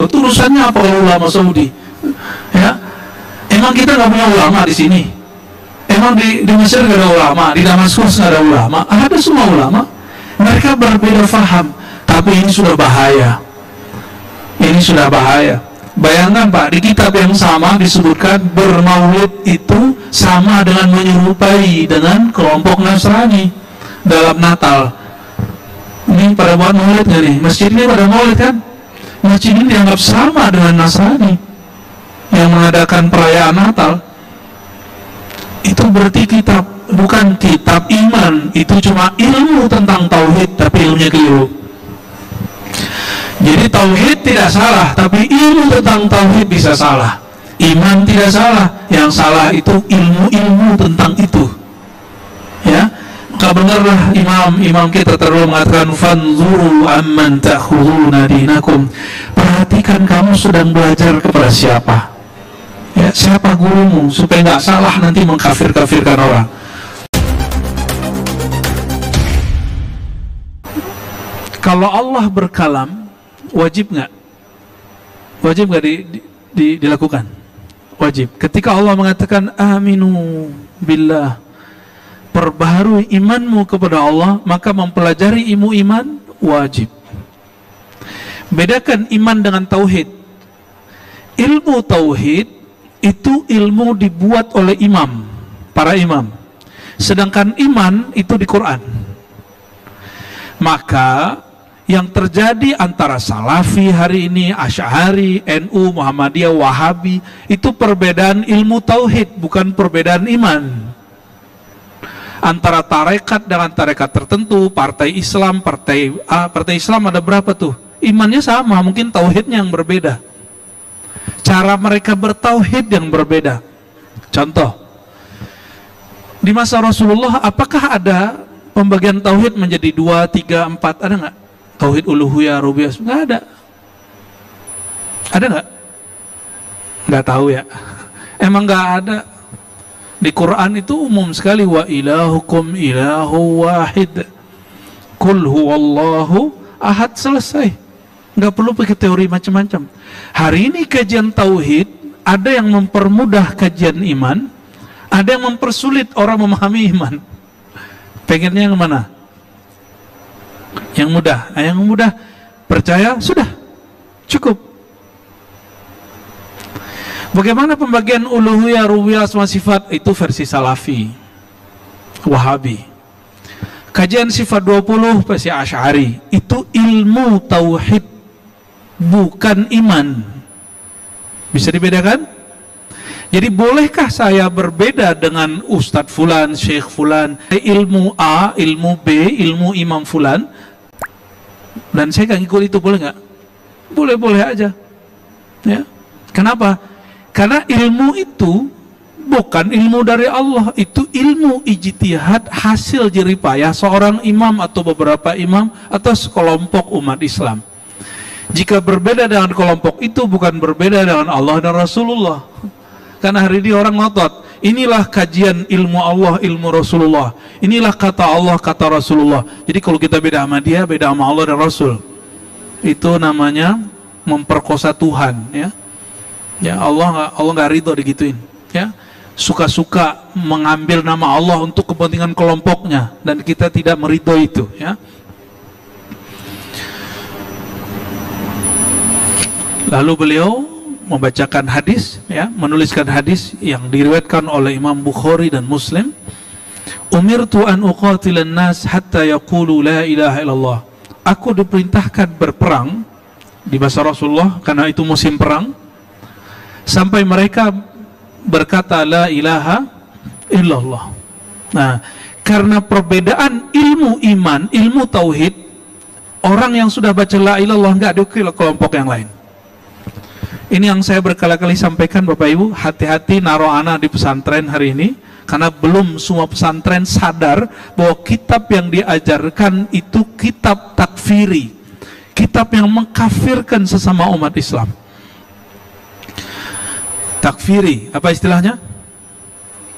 Itu urusannya apa kalau ulama Saudi? Ya, emang kita nggak punya ulama di sini? Emang di Mesir nggak ada ulama, di Damaskus nggak ada ulama? Ada semua ulama. Mereka berbeda faham, tapi ini sudah bahaya. Ini sudah bahaya. Bayangkan Pak, di kitab yang sama disebutkan bermaulid itu sama dengan menyerupai dengan kelompok Nasrani dalam Natal. Ini pada buat maulid nggak nih? Masjid ini pada maulid kan? Masjid ini dianggap sama dengan Nasrani yang mengadakan perayaan Natal. Itu berarti kitab, bukan kitab iman, itu cuma ilmu tentang tauhid, tapi ilmunya keliru. Jadi tauhid tidak salah, tapi ilmu tentang tauhid bisa salah. Iman tidak salah, yang salah itu ilmu-ilmu tentang itu. Ya, maka benarlah imam kita terlalu mengatakan fanzuru amman ta'khuduna dinakum. Perhatikan kamu sedang belajar kepada siapa. Ya, siapa gurumu, supaya nggak salah nanti mengkafir-kafirkan orang. Kalau Allah berkalam, wajib nggak? Wajib nggak dilakukan? Wajib. Ketika Allah mengatakan aminu billah, perbaharui imanmu kepada Allah, maka mempelajari ilmu iman wajib. Bedakan iman dengan tauhid. Ilmu tauhid itu ilmu dibuat oleh imam, para imam. Sedangkan iman itu di Quran. Maka yang terjadi antara Salafi hari ini, Asy'ari, NU, Muhammadiyah, Wahabi, itu perbedaan ilmu tauhid, bukan perbedaan iman. Antara tarekat dengan tarekat tertentu, partai Islam, partai Islam ada berapa tuh? Imannya sama, mungkin tauhidnya yang berbeda. Cara mereka bertauhid yang berbeda. Contoh, di masa Rasulullah apakah ada pembagian tauhid menjadi 2, 3, 4? Ada nggak? Tauhid uluhiyah, rububiyah? Nggak ada. Ada nggak? Nggak tahu ya. Emang nggak ada. Di Quran itu umum sekali, wa ilahukum ilahu wahid, kul huwallahu ahad, selesai. Nggak perlu pakai teori macam-macam. Hari ini kajian tauhid, ada yang mempermudah kajian iman, ada yang mempersulit orang memahami iman. Pengennya yang mana? Yang mudah. Yang mudah percaya, sudah cukup. Bagaimana pembagian uluhiyah, rububiyah, asma sifat? Itu versi Salafi, Wahabi. Kajian sifat 20 versi Asy'ari. Itu ilmu tauhid, bukan iman. Bisa dibedakan? Jadi bolehkah saya berbeda dengan Ustadz Fulan, Syekh Fulan, ilmu A, ilmu B, ilmu Imam Fulan, dan saya nggak ikut itu, boleh nggak? Boleh-boleh aja. Ya. Kenapa? Karena ilmu itu bukan ilmu dari Allah, itu ilmu ijtihad, hasil jeripayah seorang imam atau beberapa imam atau sekelompok umat Islam. Jika berbeda dengan kelompok itu, bukan berbeda dengan Allah dan Rasulullah. Karena hari ini orang ngotot, inilah kajian ilmu Allah, ilmu Rasulullah, inilah kata Allah, kata Rasulullah. Jadi kalau kita beda sama dia, beda sama Allah dan Rasul, itu namanya memperkosa Tuhan. Ya, Allah nggak ridho digituin. Ya, suka-suka mengambil nama Allah untuk kepentingan kelompoknya, dan kita tidak meridho itu. Ya. Lalu beliau membacakan hadis, ya, menuliskan hadis yang diriwayatkan oleh Imam Bukhari dan Muslim. Umirtu an uqatilan nas hatta yaqulu la ilaha illallah. Aku diperintahkan berperang di masa Rasulullah karena itu musim perang, sampai mereka berkata la ilaha illallah. Nah, karena perbedaan ilmu iman, ilmu tauhid, orang yang sudah baca la ilaha illallah nggak diukil kelompok yang lain. Ini yang saya berkali-kali sampaikan Bapak Ibu, hati-hati naruh anak di pesantren hari ini, karena belum semua pesantren sadar bahwa kitab yang diajarkan itu kitab takfiri, kitab yang mengkafirkan sesama umat Islam. Takfiri, apa istilahnya?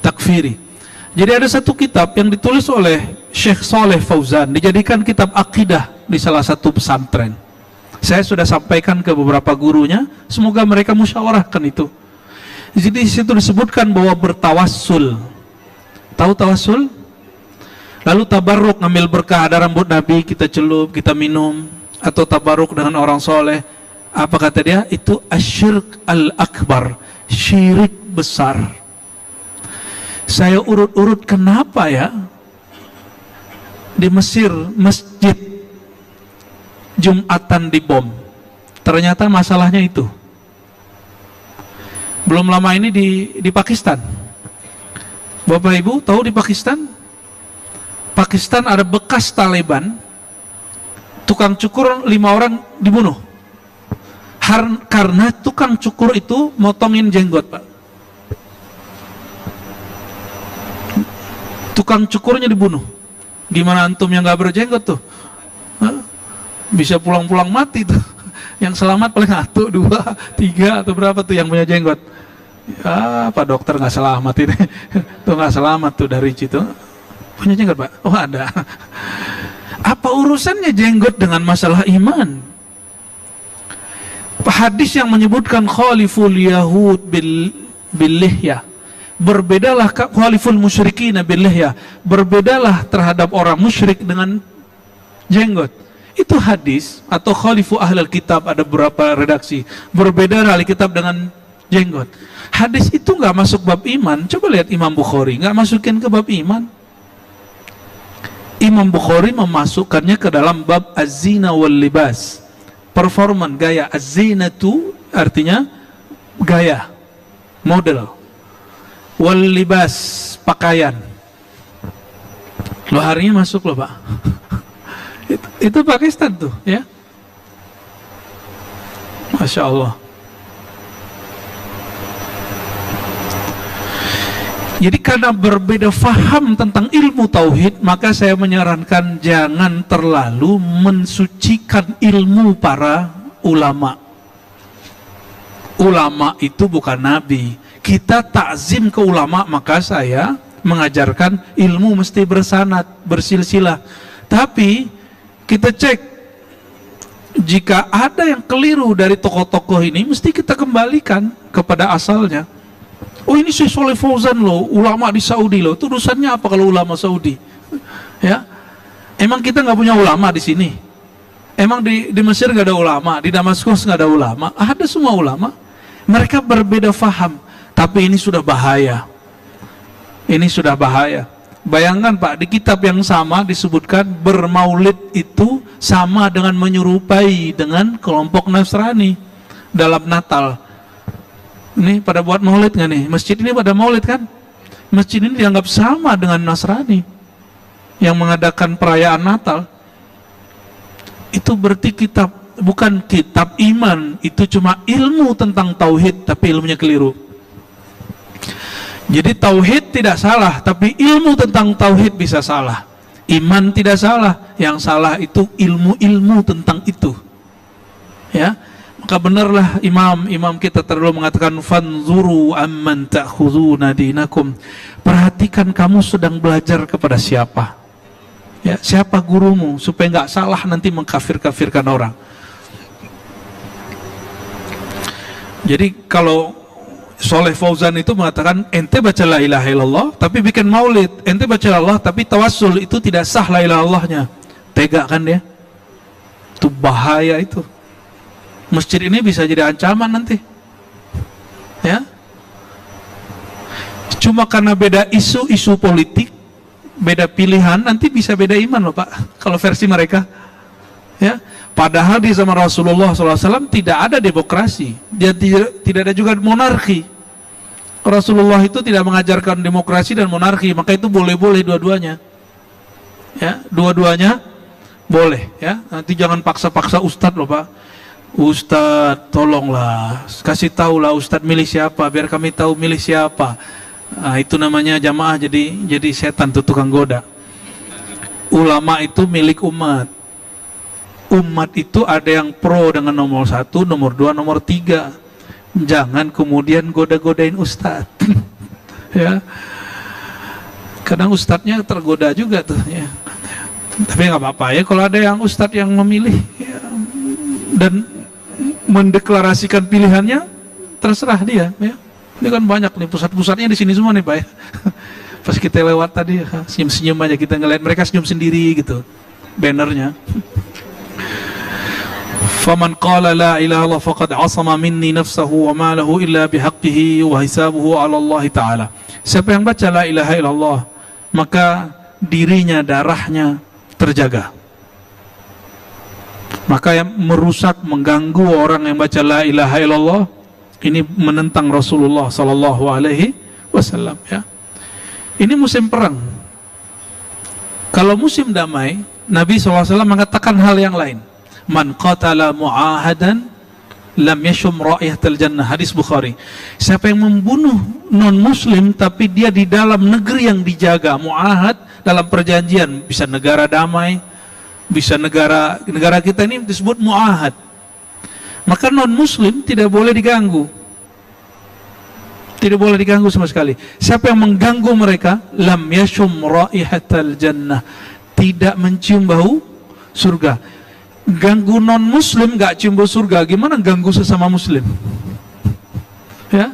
Takfiri. Jadi ada satu kitab yang ditulis oleh Syekh Saleh Fauzan, dijadikan kitab akidah di salah satu pesantren. Saya sudah sampaikan ke beberapa gurunya, semoga mereka musyawarahkan itu. Jadi di situ disebutkan bahwa bertawassul. Tahu tawassul? Lalu tabarruk, ngambil berkah, ada rambut Nabi kita celup, kita minum, atau tabarruk dengan orang soleh. Apa kata dia? Itu asyirk al-akbar, syirik besar. Saya urut-urut kenapa ya di Mesir masjid Jumatan dibom. Ternyata masalahnya itu. Belum lama ini di Pakistan. Bapak Ibu tahu di Pakistan ada bekas Taliban, tukang cukur 5 orang dibunuh. Karena tukang cukur itu motongin jenggot, Pak. Tukang cukurnya dibunuh. Gimana antum yang gak berjenggot tuh? Hah? Bisa pulang-pulang mati tuh. Yang selamat paling 1, 2, 3 atau berapa tuh yang punya jenggot. Ya, Pak dokter gak selamat ini. Tuh gak selamat tuh dari situ. Punya jenggot, Pak? Oh ada. Apa urusannya jenggot dengan masalah iman? Hadis yang menyebutkan khaliful yahud bil lihya, berbedalah khaliful musyrikin bil lihya, berbedalah terhadap orang musyrik dengan jenggot. Itu hadis. Atau khalifu ahlul kitab, ada beberapa redaksi, berbeda ahli kitab dengan jenggot. Hadis itu nggak masuk bab iman. Coba lihat Imam Bukhari, nggak masukin ke bab iman. Imam Bukhari memasukkannya ke dalam bab az-zina wal libas, performan, gaya. Az-zina itu artinya gaya, model. Wal libas, pakaian. Lo harinya masuk loh, Pak. Itu Pakistan tuh, ya. Masya Allah. Jadi karena berbeda faham tentang ilmu tauhid, maka saya menyarankan jangan terlalu mensucikan ilmu para ulama. Ulama itu bukan nabi. Kita takzim ke ulama, maka saya mengajarkan ilmu mesti bersanad, bersilsilah. Tapi kita cek, jika ada yang keliru dari tokoh-tokoh ini, mesti kita kembalikan kepada asalnya. Oh ini Syekh Shalih Fauzan loh, ulama di Saudi loh. Itu urusannya apa kalau ulama Saudi? Ya, emang kita nggak punya ulama di sini? Emang di Mesir nggak ada ulama, di Damaskus nggak ada ulama? Ada semua ulama. Mereka berbeda faham, tapi ini sudah bahaya. Ini sudah bahaya. Bayangkan Pak, di kitab yang sama disebutkan bermaulid itu sama dengan menyerupai dengan kelompok Nasrani dalam Natal. Ini pada buat maulid nggak nih? Masjid ini pada maulid kan? Masjid ini dianggap sama dengan Nasrani yang mengadakan perayaan Natal. Itu berarti kitab, bukan kitab iman, itu cuma ilmu tentang tauhid, tapi ilmunya keliru. Jadi tauhid tidak salah, tapi ilmu tentang tauhid bisa salah. Iman tidak salah, yang salah itu ilmu-ilmu tentang itu. Ya, maka benarlah imam kita terlalu mengatakan fanzuru amman ta'khuduna dinakum. Perhatikan kamu sedang belajar kepada siapa. Ya, siapa gurumu, supaya nggak salah nanti mengkafir-kafirkan orang. Jadi kalau Shalih Fauzan itu mengatakan ente baca la ilaha illallah tapi bikin maulid, ente baca Allah tapi tawassul, itu tidak sah la ilaha illallahnya. Tega kan dia? Itu bahaya itu. Masjid ini bisa jadi ancaman nanti. Ya. Cuma karena beda isu politik, beda pilihan, nanti bisa beda iman loh Pak, kalau versi mereka. Ya. Padahal di zaman Rasulullah SAW tidak ada demokrasi, dia tidak ada juga monarki. Rasulullah itu tidak mengajarkan demokrasi dan monarki, maka itu boleh-boleh dua-duanya. Ya, dua-duanya boleh. Ya, nanti jangan paksa-paksa ustadz loh Pak. Ustadz, tolonglah, kasih tahulah Ustadz milih siapa, biar kami tahu milih siapa. Nah, itu namanya jamaah jadi setan tuh, tukang goda. Ulama itu milik umat. Umat itu ada yang pro dengan nomor 1, nomor 2, nomor 3. Jangan kemudian goda-godain ustadz. Ya, kadang ustadznya tergoda juga tuh. Ya. Tapi nggak apa-apa ya kalau ada yang ustadz yang memilih. Ya, dan mendeklarasikan pilihannya, terserah dia ya. Ini kan banyak nih, pusat-pusatnya di sini semua nih Pak ya. Pas kita lewat tadi senyum-senyum aja, kita ngeliat mereka senyum sendiri gitu bannernya. Faman qala la ilaha illallah faqad asama minni nafsahu wa ma lahu illa bihaqqihi wa hisabuhu 'ala Allah taala. Siapa yang baca la ilaha illallah, maka dirinya, darahnya terjaga. Maka yang merusak, mengganggu orang yang baca la ilaha illallah ini menentang Rasulullah sallallahu alaihi wasallam ya. Ini musim perang. Kalau musim damai, Nabi SAW mengatakan hal yang lain. Man qatala mu'ahadan lam yashum ra'ihatal jannah, hadis Bukhari. Siapa yang membunuh non muslim tapi dia di dalam negeri yang dijaga, mu'ahad dalam perjanjian, bisa negara damai, bisa negara kita ini disebut mu'ahad, maka non muslim tidak boleh diganggu, tidak boleh diganggu sama sekali. Siapa yang mengganggu mereka, lam yashum ra'ihatal jannah, tidak mencium bau surga. Ganggu non muslim gak cium bau surga, gimana ganggu sesama muslim ya?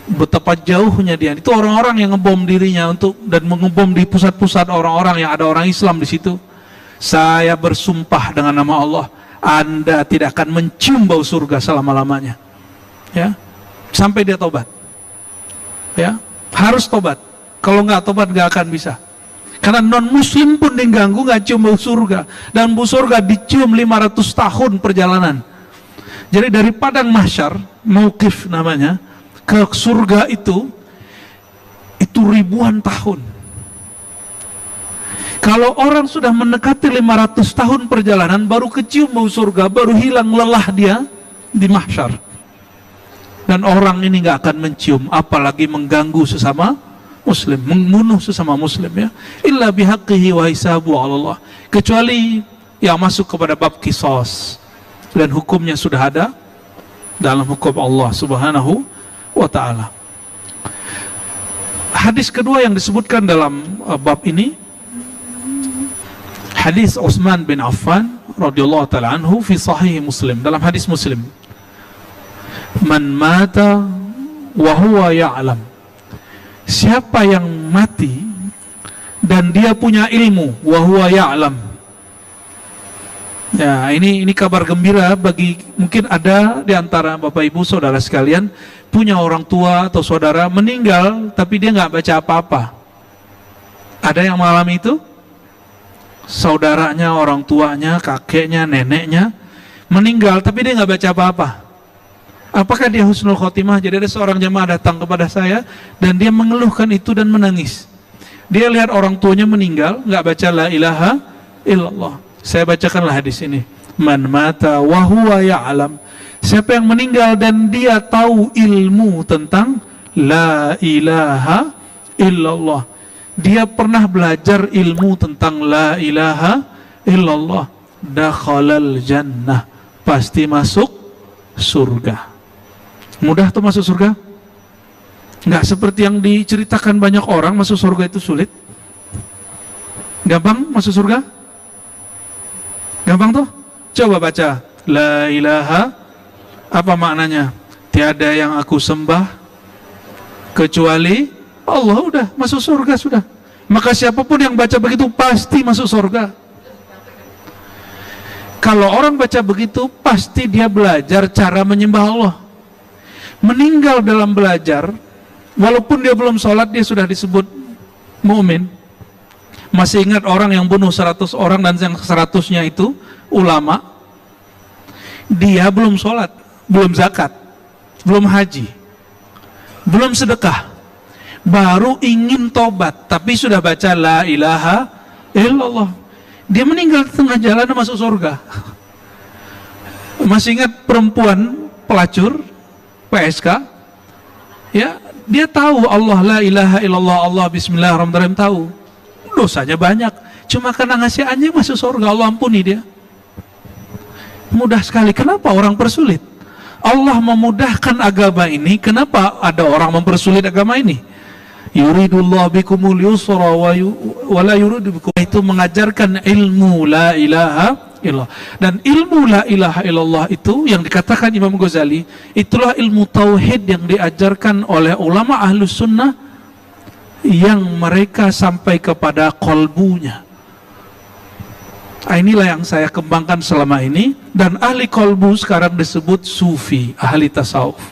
Betapa jauhnya dia. Itu orang-orang yang ngebom dirinya dan mengebom di pusat-pusat orang-orang yang ada orang Islam di situ. Saya bersumpah dengan nama Allah, Anda tidak akan mencium bau surga selama-lamanya ya, sampai dia tobat ya. Harus tobat, kalau nggak tobat nggak akan bisa. Karena non muslim pun diganggu nggak cium bau surga, dan bau surga dicium 500 tahun perjalanan. Jadi dari padang mahsyar, mauqif namanya, ke surga itu ribuan tahun. Kalau orang sudah mendekati 500 tahun perjalanan, baru kecium bau surga, baru hilang lelah dia di mahsyar. Dan orang ini nggak akan mencium, apalagi mengganggu sesama muslim, membunuh sesama muslim ya. Illa bihaqqihi wa hisabu 'ala Allah. Kecuali yang masuk kepada bab qisas, dan hukumnya sudah ada dalam hukum Allah Subhanahu wa ta'ala. Hadis kedua yang disebutkan dalam bab ini, hadis Utsman bin Affan radhiyallahu ta'ala anhu fi sahih Muslim, dalam hadis Muslim. Man mata wa huwa ya'lam. Siapa yang mati dan dia punya ilmu, wa huwa ya'lam. Ya, ini kabar gembira bagi, mungkin ada di antara Bapak Ibu saudara sekalian punya orang tua atau saudara meninggal tapi dia nggak baca apa-apa. Ada yang mengalami itu? Saudaranya, orang tuanya, kakeknya, neneknya meninggal tapi dia nggak baca apa-apa. Apakah dia husnul khotimah? Jadi ada seorang jemaah datang kepada saya dan dia mengeluhkan itu dan menangis. Dia lihat orang tuanya meninggal, nggak baca la ilaha illallah. Saya bacakanlah hadis ini. Man mata wa huwa ya'lam. Siapa yang meninggal dan dia tahu ilmu tentang la ilaha illallah, dia pernah belajar ilmu tentang la ilaha illallah, dakhalal jannah, pasti masuk surga. Mudah tuh masuk surga? Nggak seperti yang diceritakan banyak orang, masuk surga itu sulit. Gampang masuk surga? Gampang tuh? Coba baca la ilaha, apa maknanya? Tiada yang aku sembah kecuali Allah, udah masuk surga sudah. Maka siapapun yang baca begitu pasti masuk surga. Kalau orang baca begitu pasti dia belajar cara menyembah Allah. Meninggal dalam belajar, walaupun dia belum sholat dia sudah disebut mukmin. Masih ingat orang yang bunuh 100 orang dan yang 100-nya itu ulama? Dia belum sholat, belum zakat, belum haji, belum sedekah, baru ingin tobat tapi sudah baca la ilaha illallah. Dia meninggal di tengah jalan dan masuk surga. Masih ingat perempuan pelacur PSK ya, dia tahu Allah la ilaha illallah, Allah bismillahirrahmanirrahim, tahu dosanya banyak, cuma karena ngasih anjing masuk surga, Allah ampuni dia. Mudah sekali. Kenapa orang persulit? Allah memudahkan agama ini, kenapa ada orang mempersulit agama ini? Yuridullah bikumul yusra wa la yuridu bikum, itu mengajarkan ilmu la ilaha illallah. Dan ilmu la ilaha illallah itu yang dikatakan Imam Ghazali, itulah ilmu tauhid yang diajarkan oleh ulama ahlus sunnah yang mereka sampai kepada kolbunya. Inilah yang saya kembangkan selama ini, dan ahli kolbu sekarang disebut sufi, ahli tasawuf.